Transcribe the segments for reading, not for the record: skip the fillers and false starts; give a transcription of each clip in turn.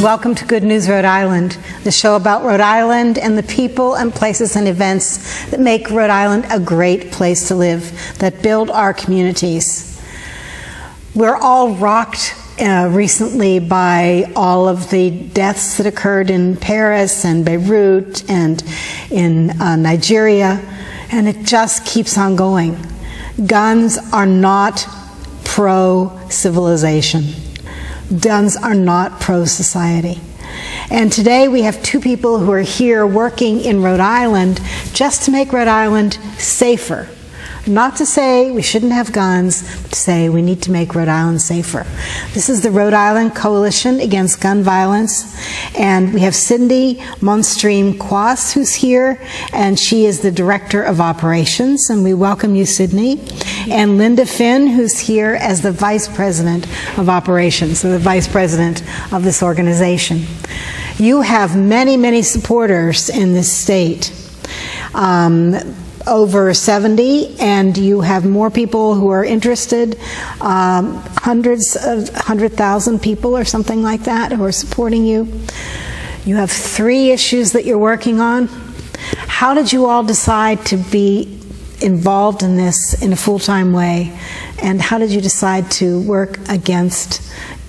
Welcome to Good News Rhode Island, the show about Rhode Island and the people and places and events that make Rhode Island a great place to live, that build our communities. We're all rocked recently by all of the deaths that occurred in Paris and Beirut and in Nigeria, and it just keeps on going. Guns are not pro-civilization. Guns are not pro-society. And today we have two people who are here working in Rhode Island just to make Rhode Island safer. Not to say we shouldn't have guns, but to say we need to make Rhode Island safer. This is the Rhode Island Coalition Against Gun Violence, and we have Cindy Montstream-Quas who's here, and she is the Director of Operations, and we welcome you, Sydney. And Linda Finn, who's here as the Vice President of Operations, so the Vice President of this organization. You have many, many supporters in this state. Over 70, and you have more people who are interested, 100,000 people or something like that who are supporting you. You have 3 issues that you're working on. How did you all decide to be involved in this in a full-time way, and how did you decide to work against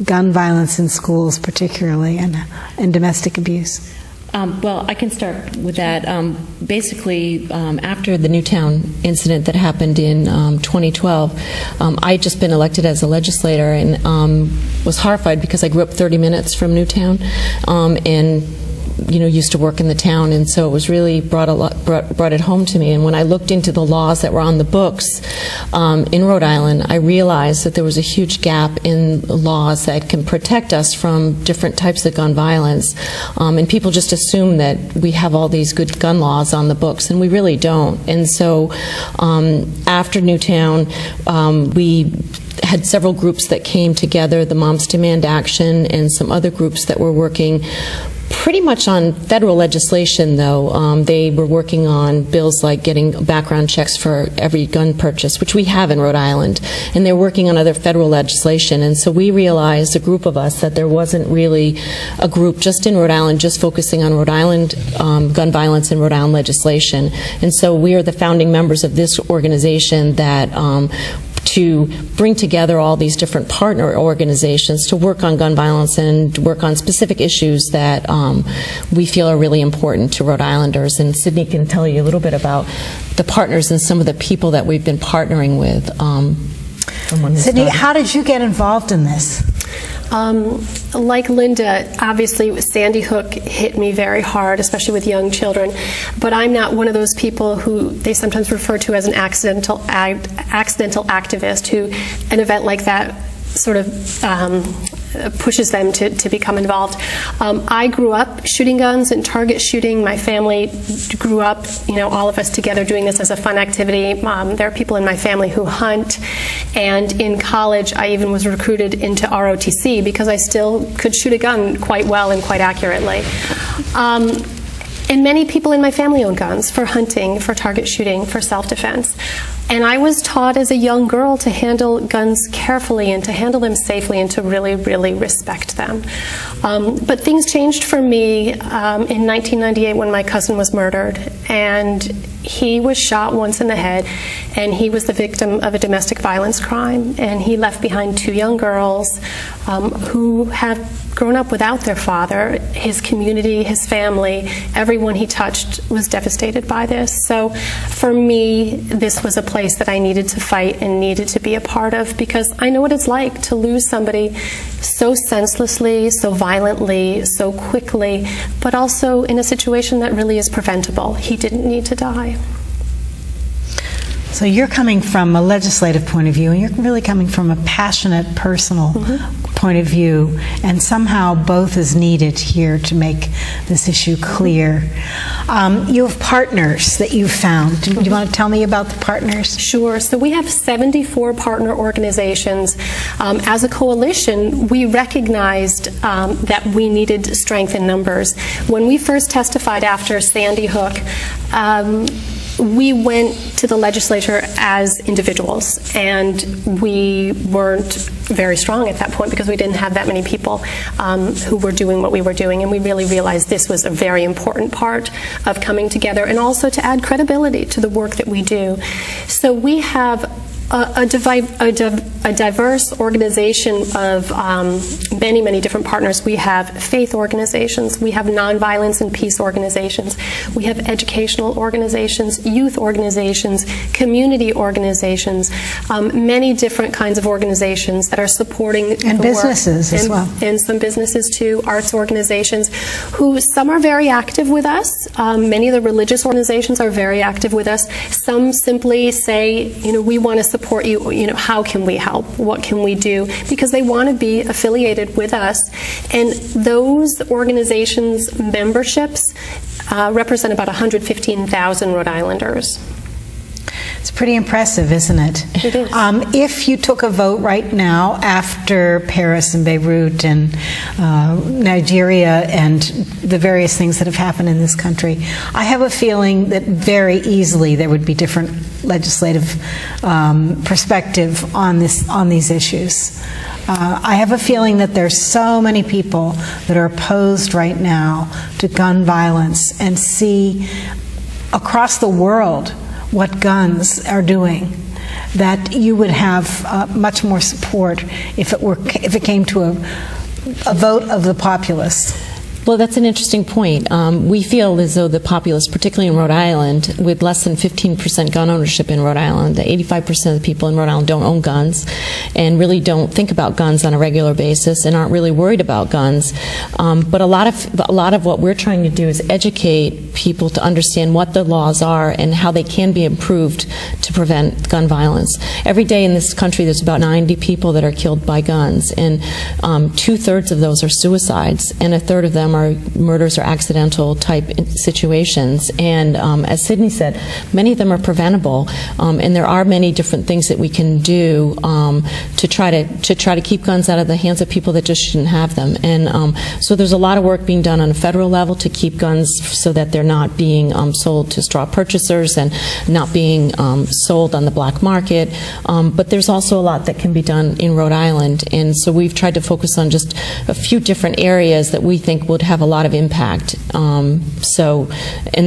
gun violence in schools particularly, and domestic abuse? Well, I can start with that. Basically, after the Newtown incident that happened in 2012, I had just been elected as a legislator and was horrified because I grew up 30 minutes from Newtown and used to work in the town, and so it was really brought it home to me. And when I looked into the laws that were on the books in Rhode Island, I realized that there was a huge gap in laws that can protect us from different types of gun violence. And people just assume that we have all these good gun laws on the books, and we really don't. And so after Newtown, we had several groups that came together, the Moms Demand Action and some other groups that were working pretty much on federal legislation, though. They were working on bills like getting background checks for every gun purchase, which we have in Rhode Island, and they're working on other federal legislation. And so we realized, a group of us, that there wasn't really a group just in Rhode Island just focusing on Rhode Island gun violence and Rhode Island legislation. And so we are the founding members of this organization that to bring together all these different partner organizations to work on gun violence and work on specific issues that we feel are really important to Rhode Islanders. And Sydney can tell you a little bit about the partners and some of the people that we've been partnering with. Sydney, how did you get involved in this? Like Linda, obviously Sandy Hook hit me very hard, especially with young children, but I'm not one of those people who they sometimes refer to as an accidental activist, who an event like that sort of pushes them to become involved. I grew up shooting guns and target shooting. My family grew up, all of us together doing this as a fun activity. There are people in my family who hunt, and in college I even was recruited into ROTC because I still could shoot a gun quite well and quite accurately. And many people in my family own guns for hunting, for target shooting, for self-defense. And I was taught as a young girl to handle guns carefully and to handle them safely and to really, really respect them. But things changed for me in 1998 when my cousin was murdered. And he was shot once in the head, and he was the victim of a domestic violence crime. And he left behind 2 young girls who have grown up without their father. His community, his family, everyone he touched was devastated by this. So for me, this was a place that I needed to fight and needed to be a part of, because I know what it's like to lose somebody so senselessly, so violently, so quickly, but also in a situation that really is preventable. He didn't need to die. So you're coming from a legislative point of view, and you're really coming from a passionate, personal point of view, and somehow both is needed here to make this issue clear. You have partners that you've found. Do you want to tell me about the partners? Sure. So we have 74 partner organizations. As a coalition, we recognized that we needed strength in numbers. When we first testified after Sandy Hook, we went to the legislature as individuals, and we weren't very strong at that point because we didn't have that many people who were doing what we were doing, and we really realized this was a very important part of coming together and also to add credibility to the work that we do. So we have a diverse organization of many, many different partners. We have faith organizations, we have nonviolence and peace organizations, we have educational organizations, youth organizations, community organizations, many different kinds of organizations that are supporting and the businesses work. as well. And some businesses too, arts organizations, who some are very active with us. Many of the religious organizations are very active with us. Some simply say, we want to support you, how can we help? What can we do? Because they want to be affiliated with us. And those organizations' memberships represent about 115,000 Rhode Islanders. It's pretty impressive, isn't it? It is. If you took a vote right now after Paris and Beirut and Nigeria and the various things that have happened in this country, I have a feeling that very easily there would be different legislative perspective on these issues. I have a feeling that there's so many people that are opposed right now to gun violence and see across the world what guns are doing, that you would have much more support if it came to a vote of the populace. Well, that's an interesting point. We feel as though the populace, particularly in Rhode Island, with less than 15% gun ownership in Rhode Island, 85% of the people in Rhode Island don't own guns and really don't think about guns on a regular basis and aren't really worried about guns. But a lot of what we're trying to do is educate people to understand what the laws are and how they can be improved to prevent gun violence. Every day in this country, there's about 90 people that are killed by guns, and 2/3 of those are suicides, and 1/3 of them are murders or accidental type situations. And as Sydney said, many of them are preventable, and there are many different things that we can do to try to keep guns out of the hands of people that just shouldn't have them. And so there's a lot of work being done on a federal level to keep guns so that they're not being sold to straw purchasers and not being sold on the black market. But there's also a lot that can be done in Rhode Island, and so we've tried to focus on just a few different areas that we think would have a lot of impact. And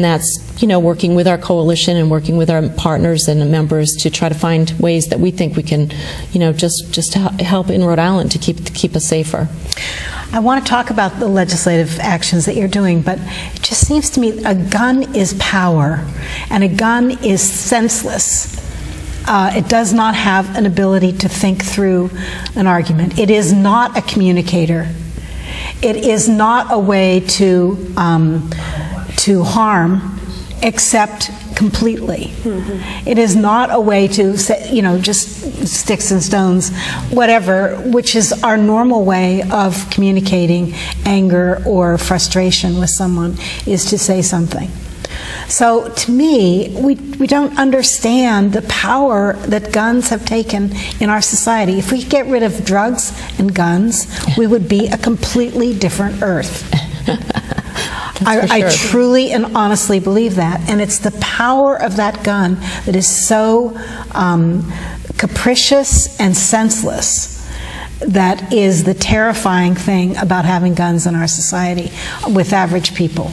that's, working with our coalition and working with our partners and members to try to find ways that we think we can, just help in Rhode Island to keep us safer. I want to talk about the legislative actions that you're doing, but it just seems to me a gun is power, and a gun is senseless. It does not have an ability to think through an argument. It is not a communicator. It is not a way to harm except completely. Mm-hmm. It is not a way to say, just sticks and stones, whatever, which is our normal way of communicating anger or frustration with someone, is to say something. So to me, we don't understand the power that guns have taken in our society. If we could get rid of drugs and guns, we would be a completely different earth. I truly and honestly believe that. And it's the power of that gun that is so capricious and senseless that is the terrifying thing about having guns in our society with average people.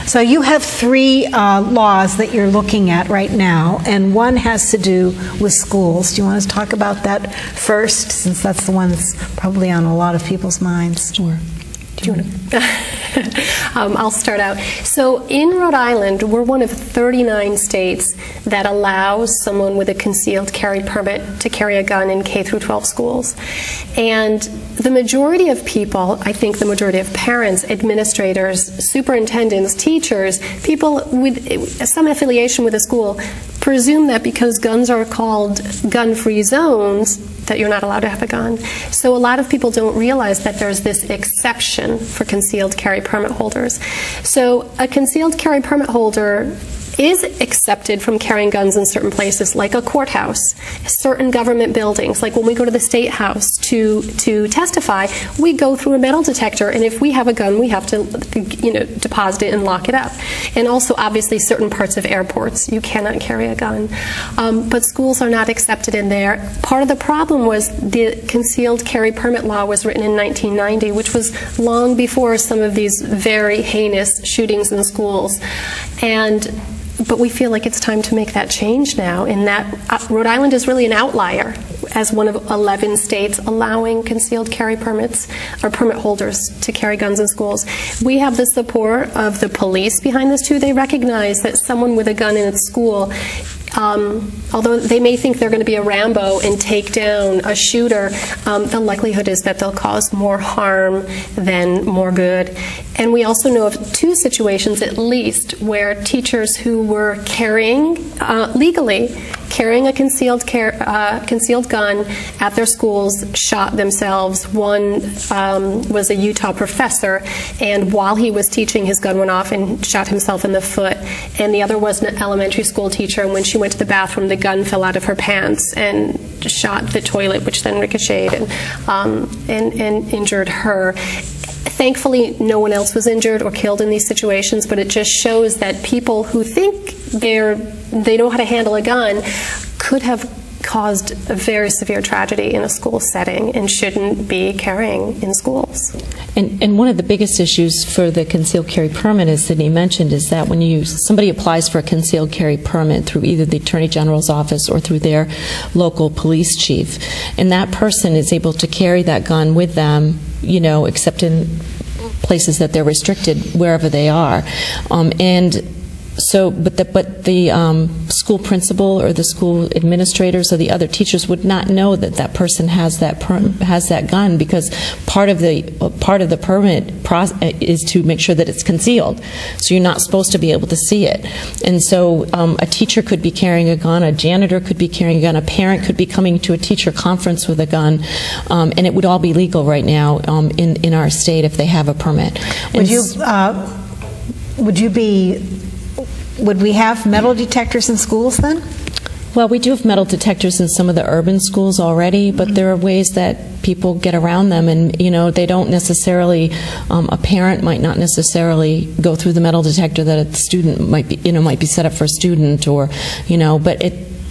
So you have 3 laws that you're looking at right now, and one has to do with schools. Do you want to talk about that first, since that's the one that's probably on a lot of people's minds? Sure. Do you want to? I'll start out. So in Rhode Island, we're one of 39 states that allows someone with a concealed carry permit to carry a gun in K through 12 schools. And the majority of people, I think the majority of parents, administrators, superintendents, teachers, people with some affiliation with a school, presume that because guns are called gun-free zones, that you're not allowed to have a gun. So a lot of people don't realize that there's this exception for concealed carry permit holders. So a concealed carry permit holder is accepted from carrying guns in certain places, like a courthouse, certain government buildings. Like when we go to the Statehouse to testify, we go through a metal detector, and if we have a gun, we have to, deposit it and lock it up. And also, obviously, certain parts of airports, you cannot carry a gun. But schools are not accepted in there. Part of the problem was the concealed carry permit law was written in 1990, which was long before some of these very heinous shootings in schools. But we feel like it's time to make that change now, in that Rhode Island is really an outlier as one of 11 states allowing concealed carry permits or permit holders to carry guns in schools. We have the support of the police behind this too. They recognize that someone with a gun in its school, although they may think they're going to be a Rambo and take down a shooter, the likelihood is that they'll cause more harm than more good. And we also know of 2 situations at least where teachers who were carrying, legally, carrying a concealed gun at their schools shot themselves. One was a Utah professor, and while he was teaching, his gun went off and shot himself in the foot. And the other was an elementary school teacher, and when she went to the bathroom, the gun fell out of her pants and shot the toilet, which then ricocheted and injured her. Thankfully, no one else was injured or killed in these situations, but it just shows that people who think they know how to handle a gun could have caused a very severe tragedy in a school setting and shouldn't be carrying in schools. And one of the biggest issues for the concealed carry permit, as Sydney mentioned, is that when somebody applies for a concealed carry permit through either the Attorney General's office or through their local police chief, and that person is able to carry that gun with them, except in places that they're restricted wherever they are, but the school principal or the school administrators or the other teachers would not know that that person has that gun, because part of the permit process is to make sure that it's concealed. So you're not supposed to be able to see it. And so a teacher could be carrying a gun, a janitor could be carrying a gun, a parent could be coming to a teacher conference with a gun, and it would all be legal right now in our state if they have a permit. Would we have metal detectors in schools then? Well, we do have metal detectors in some of the urban schools already, but there are ways that people get around them, and they don't necessarily. A parent might not necessarily go through the metal detector that a student might be set up for a student, or but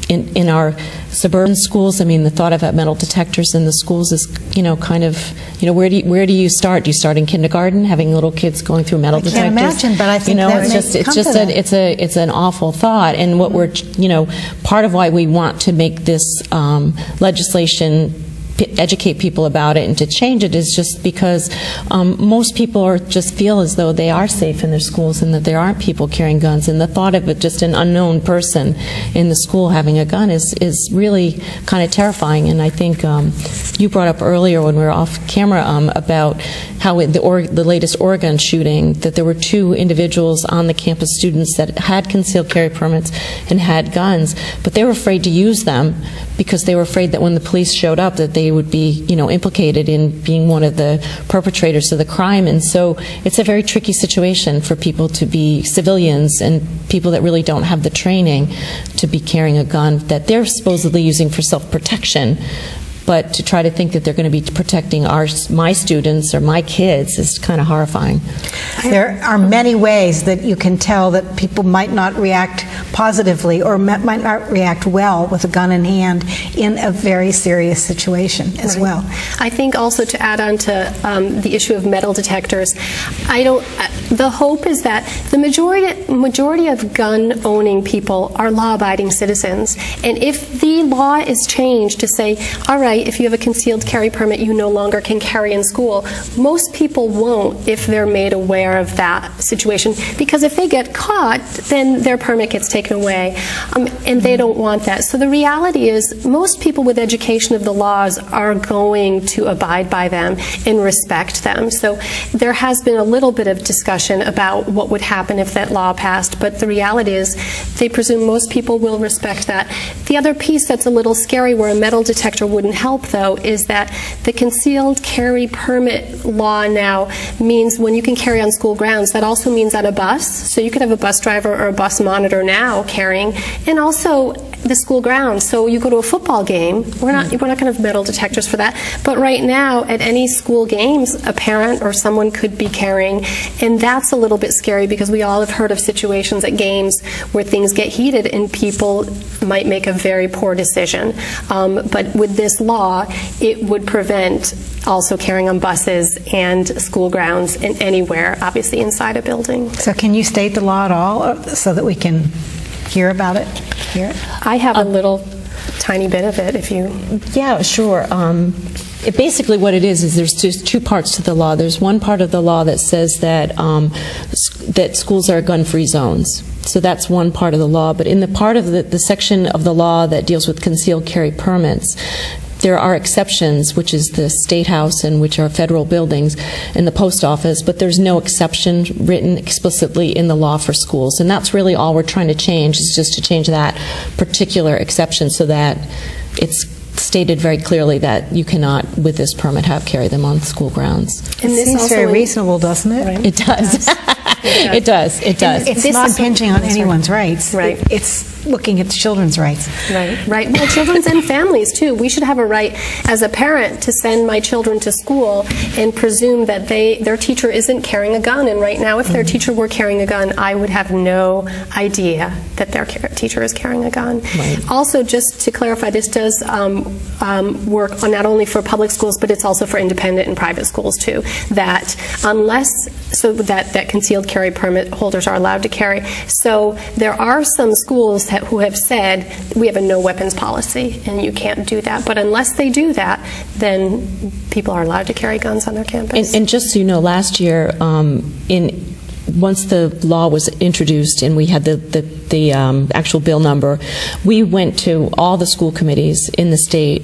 in our suburban schools, the thought of metal detectors in the schools is, where do you start? Do you start in kindergarten, having little kids going through metal detectors? I can't imagine, but I think it's an awful thought. And what we're, part of why we want to make this legislation educate people about it and to change it is just because most people just feel as though they are safe in their schools and that there aren't people carrying guns, and the thought of it, just an unknown person in the school having a gun is really kind of terrifying. And I think you brought up earlier when we were off camera about how the latest Oregon shooting, that there were 2 individuals on the campus, students that had concealed carry permits and had guns, but they were afraid to use them because they were afraid that when the police showed up that they would be, implicated in being one of the perpetrators of the crime. And so it's a very tricky situation for people to be civilians and people that really don't have the training to be carrying a gun that they're supposedly using for self-protection. But to try to think that they're going to be protecting my students or my kids is kind of horrifying. There are many ways that you can tell that people might not react positively or might not react well with a gun in hand in a very serious situation as well. I think also to add on to the issue of metal detectors, the hope is that the majority of gun-owning people are law-abiding citizens. And if the law is changed to say, all right, if you have a concealed carry permit, you no longer can carry in school, most people won't if they're made aware of that situation. Because if they get caught, then their permit gets taken away. And they don't want that. So the reality is most people with education of the laws are going to abide by them and respect them. So there has been a little bit of discussion about what would happen if that law passed, but the reality is they presume most people will respect that. The other piece that's a little scary where a metal detector wouldn't help, though, is that the concealed carry permit law now means when you can carry on school grounds, that also means at a bus. So you could have a bus driver or a bus monitor now carrying, and also the school grounds. So you go to a football game, we're not going to have metal detectors for that, but right now at any school games, a parent or someone could be carrying, and that's a little bit scary because we all have heard of situations at games where things get heated and people might make a very poor decision. But with this law, it would prevent also carrying on buses and school grounds and anywhere, obviously inside a building. So can you state the law at all so that we can hear about it? I have a little tiny bit of it if you... Yeah, sure. Basically what it is there's just two parts to the law. There's one part of the law that says that that schools are gun-free zones. So that's one part of the law. But in the part of the section of the law that deals with concealed carry permits, there are exceptions, which is the Statehouse and which are federal buildings, and the post office, but there's no exception written explicitly in the law for schools. And that's really all we're trying to change, is just to change that particular exception so that it's stated very clearly that you cannot, with this permit, carry them on school grounds. And this seems very reasonable, doesn't it? Right. It does. It does. It does. It's not impinging on anyone's rights. Right. It's looking at children's rights. Right. Well, children's and families, too. We should have a right, as a parent, to send my children to school and presume that their teacher isn't carrying a gun. And right now, if their teacher were carrying a gun, I would have no idea that their teacher is carrying a gun. Right. Also, just to clarify, this does work on not only for public schools, but it's also for independent and private schools, too. That that concealed carry permit holders are allowed to carry. So there are some schools who have said, we have a no weapons policy, and you can't do that. But unless they do that, then people are allowed to carry guns on their campus. And just so you know, last year, once the law was introduced and we had the actual bill number, we went to all the school committees in the state,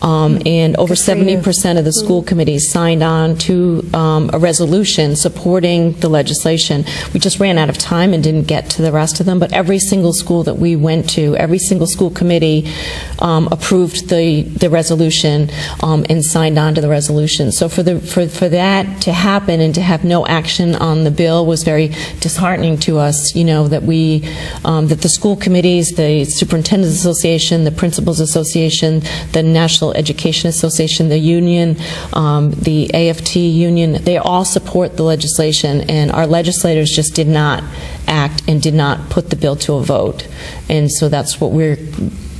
and over 70% of the school committees signed on to a resolution supporting the legislation. We just ran out of time and didn't get to the rest of them, but every single school that we went to, every single school committee approved the resolution and signed on to the resolution. So for that to happen and to have no action on the bill was very disheartening to us, that that the school committees, the Superintendent's Association, the Principals Association, the National Education Association, the union, the AFT union, they all support the legislation, and our legislators just did not act and did not put the bill to a vote. And so that's what we're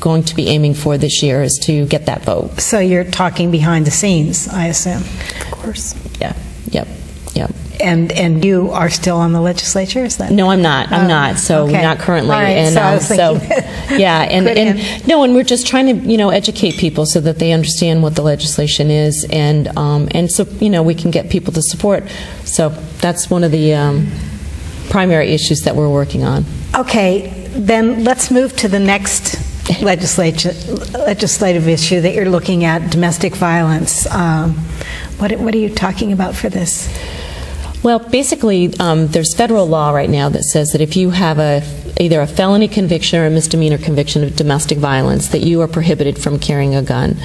going to be aiming for this year, is to get that vote. So you're talking behind the scenes, I assume. Of course. Yeah. Yep. And you are still on the legislature, is that? No, I'm not. I'm not. So okay. not currently. All right, and so I was thinking yeah, and we're just trying to educate people so that they understand what the legislation is, and so we can get people to support. So that's one of the primary issues that we're working on. Okay, then let's move to the next legislative issue that you're looking at, domestic violence. What are you talking about for this? Well, basically, there's federal law right now that says that if you have either a felony conviction or a misdemeanor conviction of domestic violence, that you are prohibited from carrying a gun.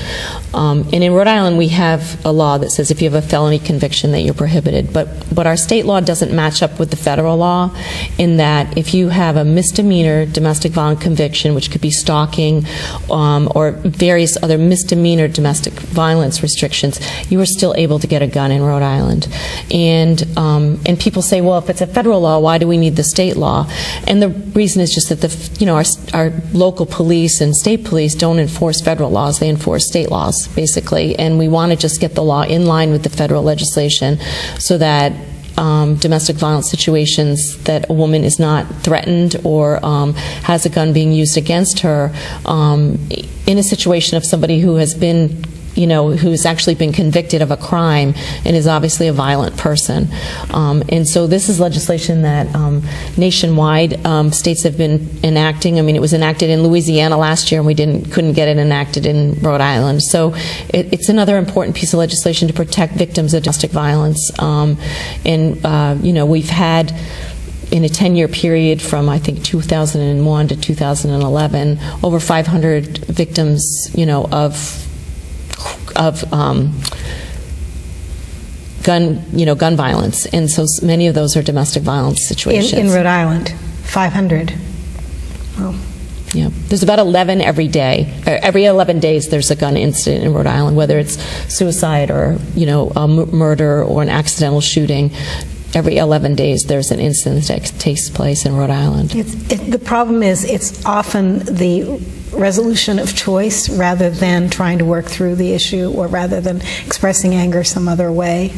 And in Rhode Island, we have a law that says if you have a felony conviction that you're prohibited. But our state law doesn't match up with the federal law, in that if you have a misdemeanor domestic violence conviction, which could be stalking or various other misdemeanor domestic violence restrictions, you are still able to get a gun in Rhode Island. And people say, well, if it's a federal law, why do we need the state law? And the reason is just that our local police and state police don't enforce federal laws; they enforce state laws, basically. And we want to just get the law in line with the federal legislation, so that domestic violence situations that a woman is not threatened or has a gun being used against her in a situation of somebody who has been, who's actually been convicted of a crime and is obviously a violent person. And so this is legislation that nationwide states have been enacting. I mean, it was enacted in Louisiana last year, and we couldn't get it enacted in Rhode Island. So it's another important piece of legislation to protect victims of domestic violence. We've had, in a 10-year period from, I think, 2001 to 2011, over 500 victims, of gun violence, and so many of those are domestic violence situations. In Rhode Island, 500. Wow. Yeah, there's about 11 every day. Every 11 days, there's a gun incident in Rhode Island, whether it's suicide or a murder or an accidental shooting. Every 11 days, there's an incident that takes place in Rhode Island. The problem is, it's often the resolution of choice rather than trying to work through the issue, or rather than expressing anger some other way.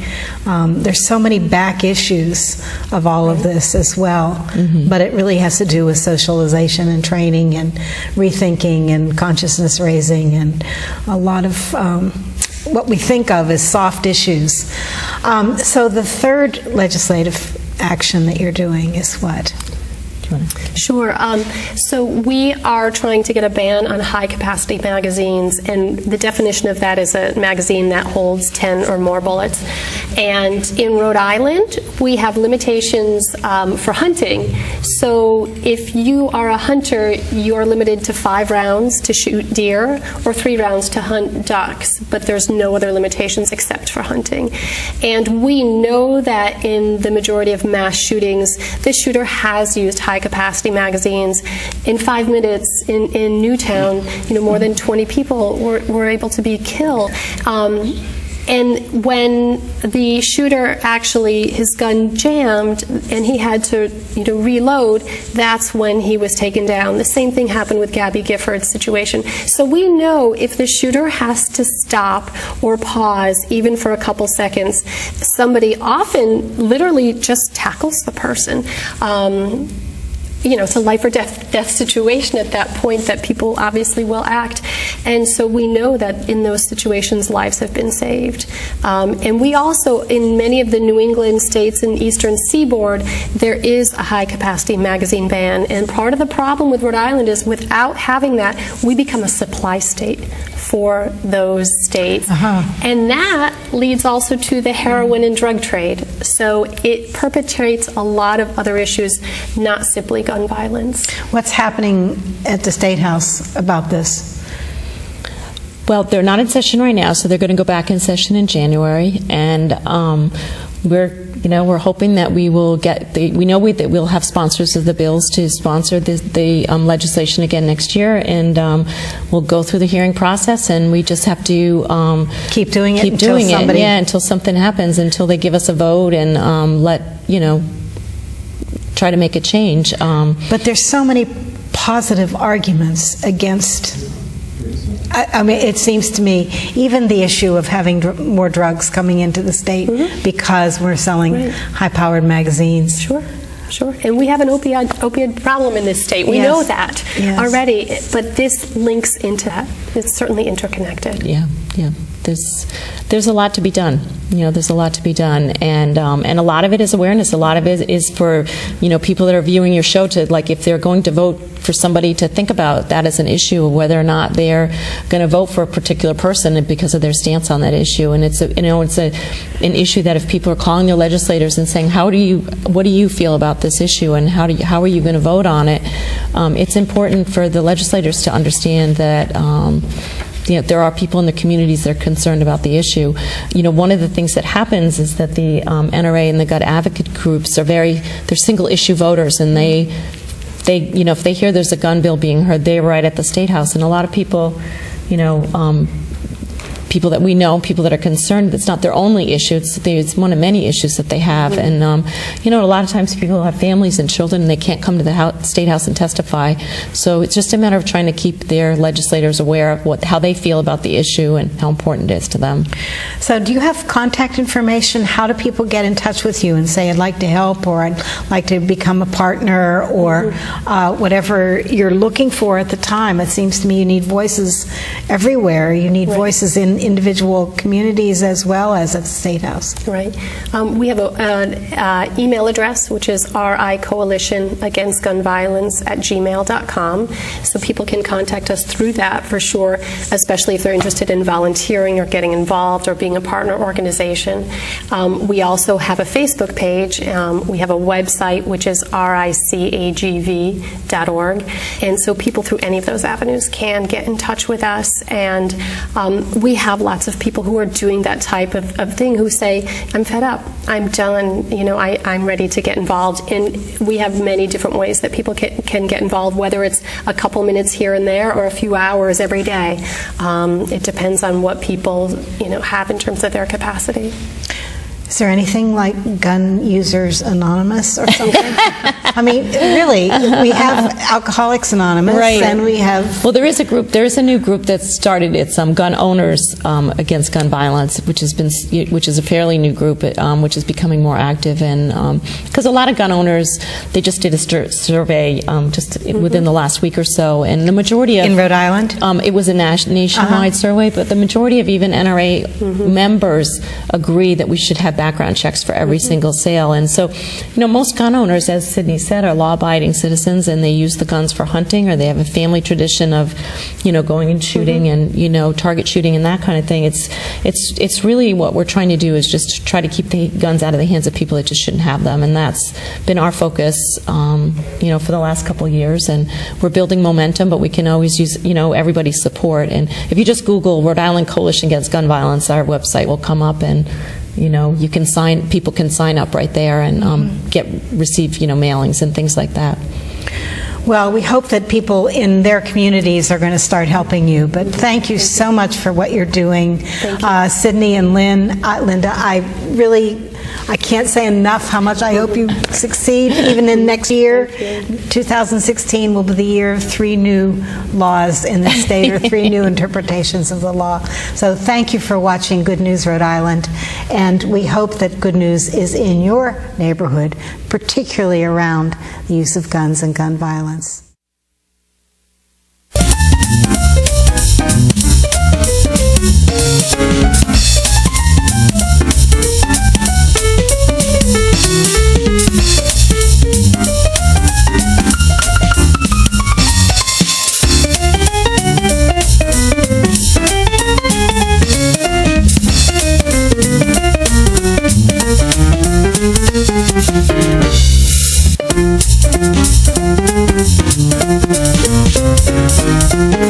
There's so many back issues of all of this as well, but it really has to do with socialization and training and rethinking and consciousness raising and a lot of what we think of as soft issues. So the third legislative action that you're doing is what? Sure. So we are trying to get a ban on high-capacity magazines, and the definition of that is a magazine that holds 10 or more bullets. And in Rhode Island, we have limitations for hunting. So if you are a hunter, you're limited to 5 rounds to shoot deer or 3 rounds to hunt ducks, but there's no other limitations except for hunting. And we know that in the majority of mass shootings, the shooter has used high-capacity magazines. In 5 minutes in Newtown, more than 20 people were able to be killed. And when the shooter actually, his gun jammed and he had to reload, that's when he was taken down. The same thing happened with Gabby Gifford's situation. So we know if the shooter has to stop or pause, even for a couple seconds, somebody often literally just tackles the person. It's a life or death situation at that point that people obviously will act. And so we know that in those situations, lives have been saved. And we also, in many of the New England states and Eastern Seaboard, there is a high-capacity magazine ban. And part of the problem with Rhode Island is without having that, we become a supply state for those states. And that leads also to the heroin and drug trade. So it perpetrates a lot of other issues, not simply gun violence. What's happening at the Statehouse about this? Well, they're not in session right now, so they're going to go back in session in January, and we're hoping that we will get that we'll have sponsors of the bills to sponsor the legislation again next year, and we'll go through the hearing process, and we just have to keep doing it until something happens, until they give us a vote and try to make a change. But there's so many positive arguments against. I mean, it seems to me, even the issue of having more drugs coming into the state because we're selling high-powered magazines. Sure. And we have an opioid problem in this state. We know that already, but this links into that. It's certainly interconnected. Yeah. there's a lot to be done. There's a lot to be done, and a lot of it is awareness. A lot of it is for people that are viewing your show to, like, if they're going to vote for somebody, to think about that as an issue of whether or not they're going to vote for a particular person because of their stance on that issue. And it's an issue that if people are calling their legislators and saying, what do you feel about this issue, and how are you going to vote on it? It's important for the legislators to understand that there are people in the communities that are concerned about the issue. One of the things that happens is that the NRA and the gun advocate groups they're single issue voters, and they if they hear there's a gun bill being heard, they're right at the Statehouse. And a lot of people, people that we know, people that are concerned, it's not their only issue, it's one of many issues that they have. And a lot of times people have families and children and they can't come to the Statehouse and testify. So it's just a matter of trying to keep their legislators aware of how they feel about the issue and how important it is to them. So do you have contact information? How do people get in touch with you and say, I'd like to help, or I'd like to become a partner, or whatever you're looking for at the time? It seems to me you need voices everywhere. You need voices in individual communities as well as at the Statehouse. Right. We have an email address, which is CoalitionAgainstGunViolence@gmail.com, so people can contact us through that for sure, especially if they're interested in volunteering or getting involved or being a partner organization. We also have a Facebook page. We have a website, which is ricagv.org, and so people through any of those avenues can get in touch with us. And we have lots of people who are doing that type of thing, who say, I'm fed up, I'm done, I'm ready to get involved. And we have many different ways that people can get involved, whether it's a couple minutes here and there or a few hours every day. It depends on what people have in terms of their capacity. Is there anything like Gun Users Anonymous or something? I mean, really, we have Alcoholics Anonymous, right, and we have... Well, there is a new group that started. It's Gun Owners Against Gun Violence, which is a fairly new group, which is becoming more active. And because a lot of gun owners, they just did a survey within the last week or so, and the majority of... In Rhode Island? It was a nationwide survey, but the majority of even NRA members agree that we should have background checks for every single sale. And so, most gun owners, as Sydney said, are law-abiding citizens, and they use the guns for hunting, or they have a family tradition of, going and shooting and, target shooting and that kind of thing. It's really what we're trying to do is just try to keep the guns out of the hands of people that just shouldn't have them, and that's been our focus, for the last couple of years. And we're building momentum, but we can always use, everybody's support. And if you just Google Rhode Island Coalition Against Gun Violence, our website will come up, and people can sign up right there and receive mailings and things like that. Well, we hope that people in their communities are going to start helping you. But thank you so much for what you're doing. Sydney and Linda, I can't say enough how much I hope you succeed even in next year. 2016 will be the year of 3 new laws in the state, or 3 new interpretations of the law. So thank you for watching Good News Rhode Island, and we hope that good news is in your neighborhood, particularly around the use of guns and gun violence. Thank you.